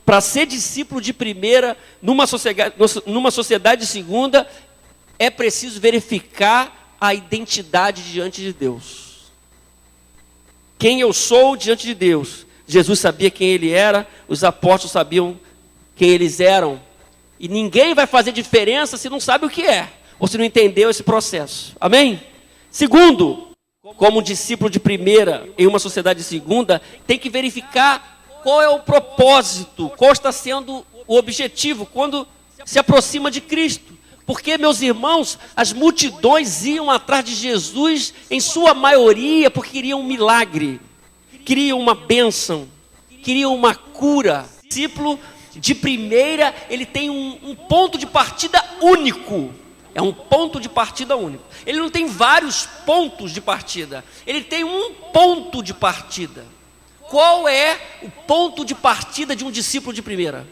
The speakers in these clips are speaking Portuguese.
para ser discípulo de primeira, numa sociedade de segunda, é preciso verificar a identidade diante de Deus. Quem eu sou diante de Deus. Jesus sabia quem ele era, os apóstolos sabiam quem eles eram. E ninguém vai fazer diferença se não sabe o que é, ou se não entendeu esse processo. Amém? Segundo, como discípulo de primeira em uma sociedade de segunda, tem que verificar qual é o propósito, qual está sendo o objetivo quando se aproxima de Cristo. Porque, meus irmãos, as multidões iam atrás de Jesus, em sua maioria, porque queriam um milagre, queriam uma bênção, queriam uma cura. O discípulo de primeira, ele tem um ponto de partida único. É um ponto de partida único. Ele não tem vários pontos de partida. Ele tem um ponto de partida. Qual é o ponto de partida de um discípulo de primeira?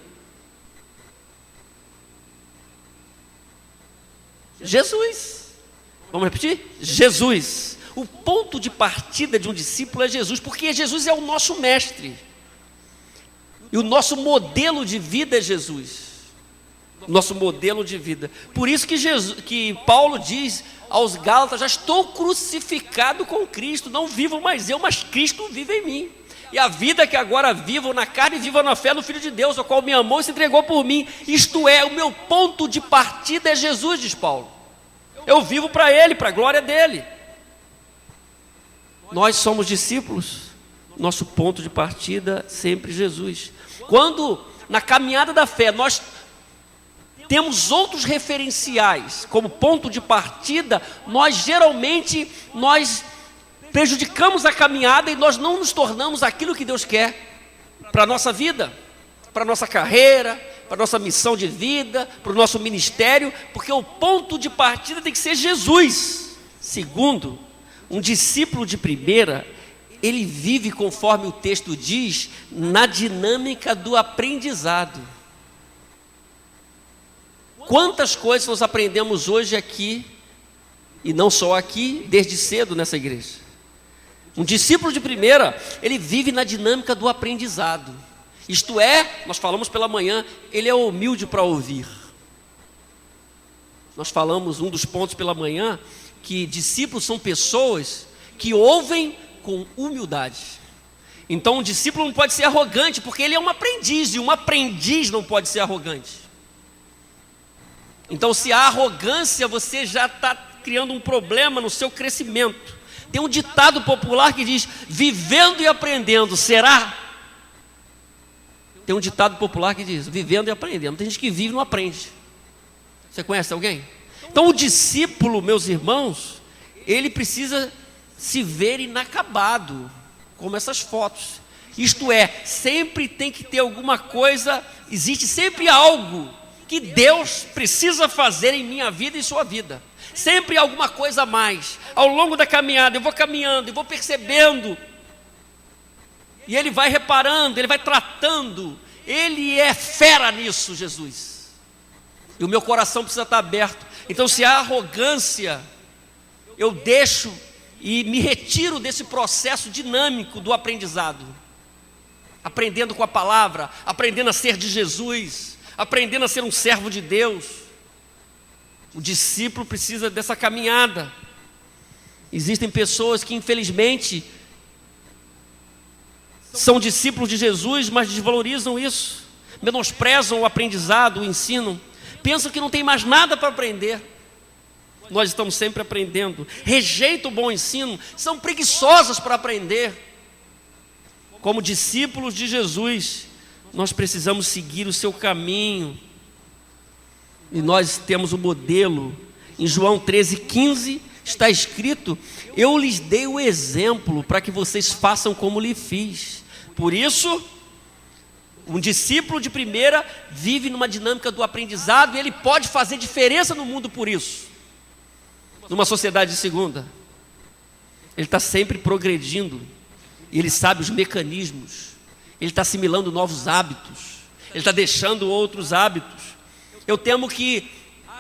Jesus. Vamos repetir? Jesus. O ponto de partida de um discípulo é Jesus, porque Jesus é o nosso mestre. E o nosso modelo de vida é Jesus. Nosso modelo de vida. Por isso que Paulo diz aos Gálatas: já estou crucificado com Cristo, não vivo mais eu, mas Cristo vive em mim. E a vida que agora vivo na carne, vivo na fé no Filho de Deus, o qual me amou e se entregou por mim. Isto é, o meu ponto de partida é Jesus, diz Paulo. Eu vivo para Ele, para a glória dEle. Nós somos discípulos, nosso ponto de partida sempre Jesus. Quando na caminhada da fé nós temos outros referenciais como ponto de partida, nós geralmente prejudicamos a caminhada e nós não nos tornamos aquilo que Deus quer para a nossa vida, para a nossa carreira, para a nossa missão de vida, para o nosso ministério, porque o ponto de partida tem que ser Jesus. Segundo, um discípulo de primeira, ele vive, conforme o texto diz, na dinâmica do aprendizado. Quantas coisas nós aprendemos hoje aqui, e não só aqui, desde cedo nessa igreja. Um discípulo de primeira, ele vive na dinâmica do aprendizado. Isto é, nós falamos pela manhã, ele é humilde para ouvir. Nós falamos, um dos pontos pela manhã, que discípulos são pessoas que ouvem com humildade. Então um discípulo não pode ser arrogante, porque ele é um aprendiz, e um aprendiz não pode ser arrogante. Então se há arrogância, você já está criando um problema no seu crescimento. Tem um ditado popular que diz: vivendo e aprendendo, será? Tem um ditado popular que diz: vivendo e aprendendo. Tem gente que vive e não aprende. Você conhece alguém? Então o discípulo, meus irmãos, ele precisa se ver inacabado, como essas fotos. Isto é, sempre tem que ter alguma coisa, existe sempre algo que Deus precisa fazer em minha vida e em sua vida. Sempre alguma coisa a mais. Ao longo da caminhada, eu vou caminhando, eu vou percebendo. E Ele vai reparando, Ele vai tratando. Ele é fera nisso, Jesus. E o meu coração precisa estar aberto. Então, se há arrogância, eu deixo e me retiro desse processo dinâmico do aprendizado. Aprendendo com a palavra, aprendendo a ser de Jesus, aprendendo a ser um servo de Deus. O discípulo precisa dessa caminhada. Existem pessoas que infelizmente são discípulos de Jesus, mas desvalorizam isso, menosprezam o aprendizado, o ensino, pensam que não tem mais nada para aprender. Nós estamos sempre aprendendo. Rejeitam o bom ensino, são preguiçosas para aprender. Como discípulos de Jesus, nós precisamos seguir o seu caminho. E nós temos o modelo. Em João 13:15 está escrito: eu lhes dei o exemplo para que vocês façam como lhe fiz. Por isso, um discípulo de primeira vive numa dinâmica do aprendizado, e ele pode fazer diferença no mundo por isso. Numa sociedade de segunda, ele está sempre progredindo, e ele sabe os mecanismos, ele está assimilando novos hábitos, ele está deixando outros hábitos. Eu temo que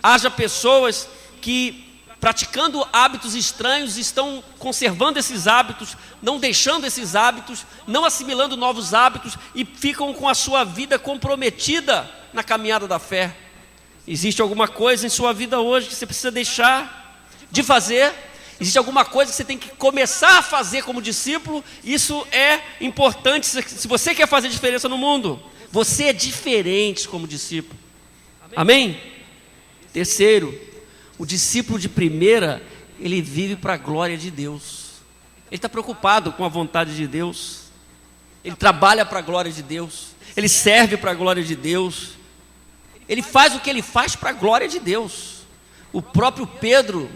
haja pessoas que, praticando hábitos estranhos, estão conservando esses hábitos, não deixando esses hábitos, não assimilando novos hábitos e ficam com a sua vida comprometida na caminhada da fé. Existe alguma coisa em sua vida hoje que você precisa deixar de fazer? Existe alguma coisa que você tem que começar a fazer como discípulo? Isso é importante se você quer fazer diferença no mundo. Você é diferente como discípulo. Amém? Terceiro, o discípulo de primeira, ele vive para a glória de Deus. Ele está preocupado com a vontade de Deus. Ele trabalha para a glória de Deus. Ele serve para a glória de Deus. Ele faz o que ele faz para a glória de Deus. O próprio Pedro,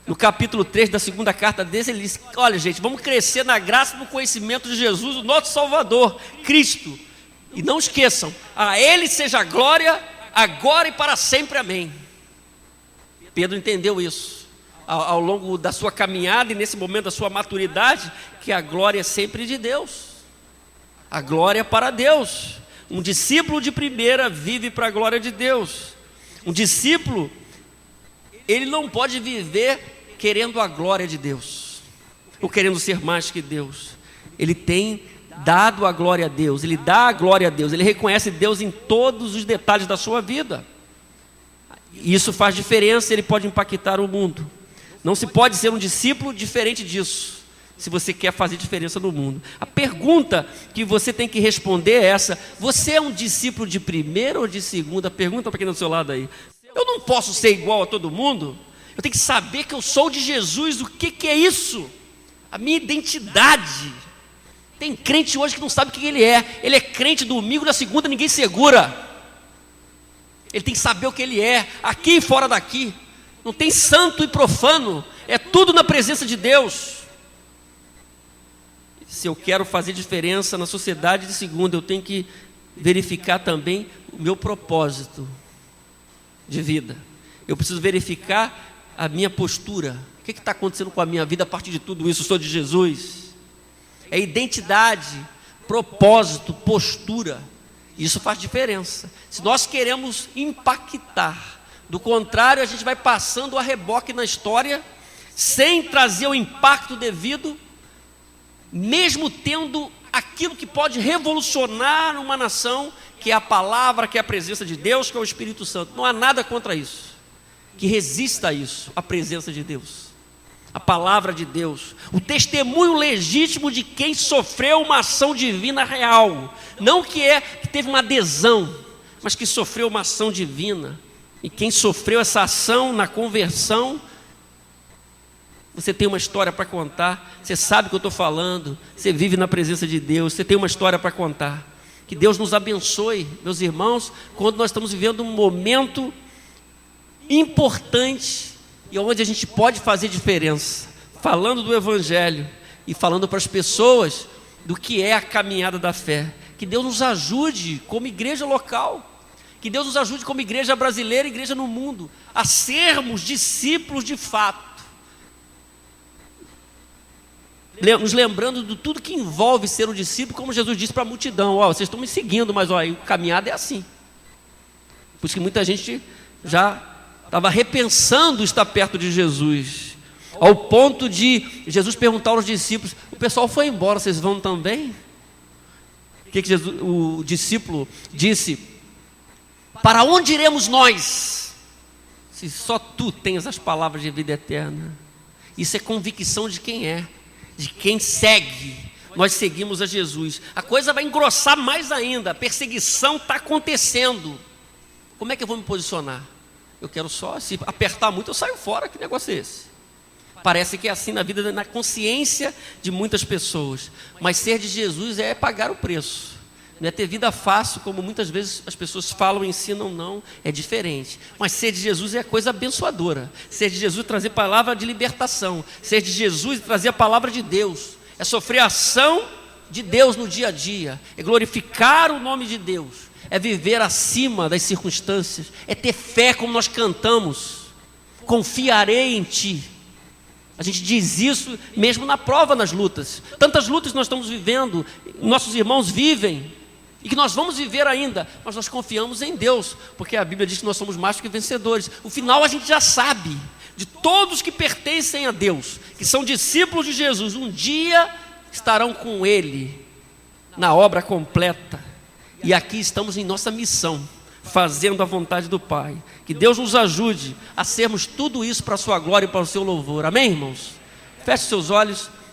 no capítulo 3 da segunda carta dele, ele diz: olha gente, vamos crescer na graça e no conhecimento de Jesus, o nosso Salvador, Cristo. E não esqueçam, a Ele seja a glória, agora e para sempre, amém. Pedro entendeu isso, ao longo da sua caminhada e nesse momento da sua maturidade, que a glória é sempre de Deus. A glória é para Deus. Um discípulo de primeira vive para a glória de Deus. Um discípulo, ele não pode viver querendo a glória de Deus, ou querendo ser mais que Deus. Ele tem dado a glória a Deus, ele dá a glória a Deus, ele reconhece Deus em todos os detalhes da sua vida. Isso faz diferença, ele pode impactar o mundo. Não se pode ser um discípulo diferente disso, se você quer fazer diferença no mundo. A pergunta que você tem que responder é essa: você é um discípulo de primeira ou de segunda? Pergunta para quem está do seu lado aí. Eu não posso ser igual a todo mundo. Eu tenho que saber que eu sou de Jesus. O que é isso? A minha identidade. Tem crente hoje que não sabe o que ele é. Ele é crente domingo, na segunda ninguém segura. Ele tem que saber o que ele é, aqui e fora daqui. Não tem santo e profano, é tudo na presença de Deus. Se eu quero fazer diferença na sociedade de segunda, eu tenho que verificar também o meu propósito de vida. Eu preciso verificar a minha postura. O que está acontecendo com a minha vida a partir de tudo isso? Eu sou de Jesus. É identidade, propósito, postura. Isso faz diferença. Se nós queremos impactar, do contrário, a gente vai passando a reboque na história, sem trazer o impacto devido, mesmo tendo aquilo que pode revolucionar uma nação, que é a palavra, que é a presença de Deus, que é o Espírito Santo. Não há nada contra isso, que resista a isso, a presença de Deus, a palavra de Deus, o testemunho legítimo de quem sofreu uma ação divina real, não que teve uma adesão, mas que sofreu uma ação divina. E quem sofreu essa ação na conversão, você tem uma história para contar, você sabe o que eu estou falando, você vive na presença de Deus, você tem uma história para contar. Que Deus nos abençoe, meus irmãos, quando nós estamos vivendo um momento importante e onde a gente pode fazer diferença, falando do Evangelho e falando para as pessoas do que é a caminhada da fé. Que Deus nos ajude como igreja local, que Deus nos ajude como igreja brasileira, igreja no mundo, a sermos discípulos de fato, nos lembrando de tudo que envolve ser um discípulo, como Jesus disse para a multidão: ó, vocês estão me seguindo, mas ó, a caminhada é assim. Por isso que muita gente já estava repensando estar perto de Jesus, ao ponto de Jesus perguntar aos discípulos: o pessoal foi embora, vocês vão também? O que o discípulo disse: para onde iremos nós, se só tu tens as palavras de vida eterna? Isso é convicção de quem é, de quem segue. Nós seguimos a Jesus. A coisa vai engrossar mais ainda, a perseguição está acontecendo. Como é que eu vou me posicionar? Eu quero só, se apertar muito eu saio fora. Que negócio é esse? Parece que é assim na vida, na consciência de muitas pessoas. Mas ser de Jesus é pagar o preço. Não é ter vida fácil, como muitas vezes as pessoas falam e ensinam, não. É diferente. Mas ser de Jesus é coisa abençoadora. Ser de Jesus é trazer palavra de libertação. Ser de Jesus é trazer a palavra de Deus. É sofrer a ação de Deus no dia a dia. É glorificar o nome de Deus. É viver acima das circunstâncias. É ter fé, como nós cantamos: confiarei em ti. A gente diz isso mesmo na prova, nas lutas. Tantas lutas nós estamos vivendo, nossos irmãos vivem, e que nós vamos viver ainda, mas nós confiamos em Deus, porque a Bíblia diz que nós somos mais do que vencedores. O final a gente já sabe, de todos que pertencem a Deus, que são discípulos de Jesus, um dia estarão com Ele na obra completa. E aqui estamos em nossa missão, fazendo a vontade do Pai. Que Deus nos ajude a sermos tudo isso para a sua glória e para o seu louvor. Amém, irmãos? Feche seus olhos.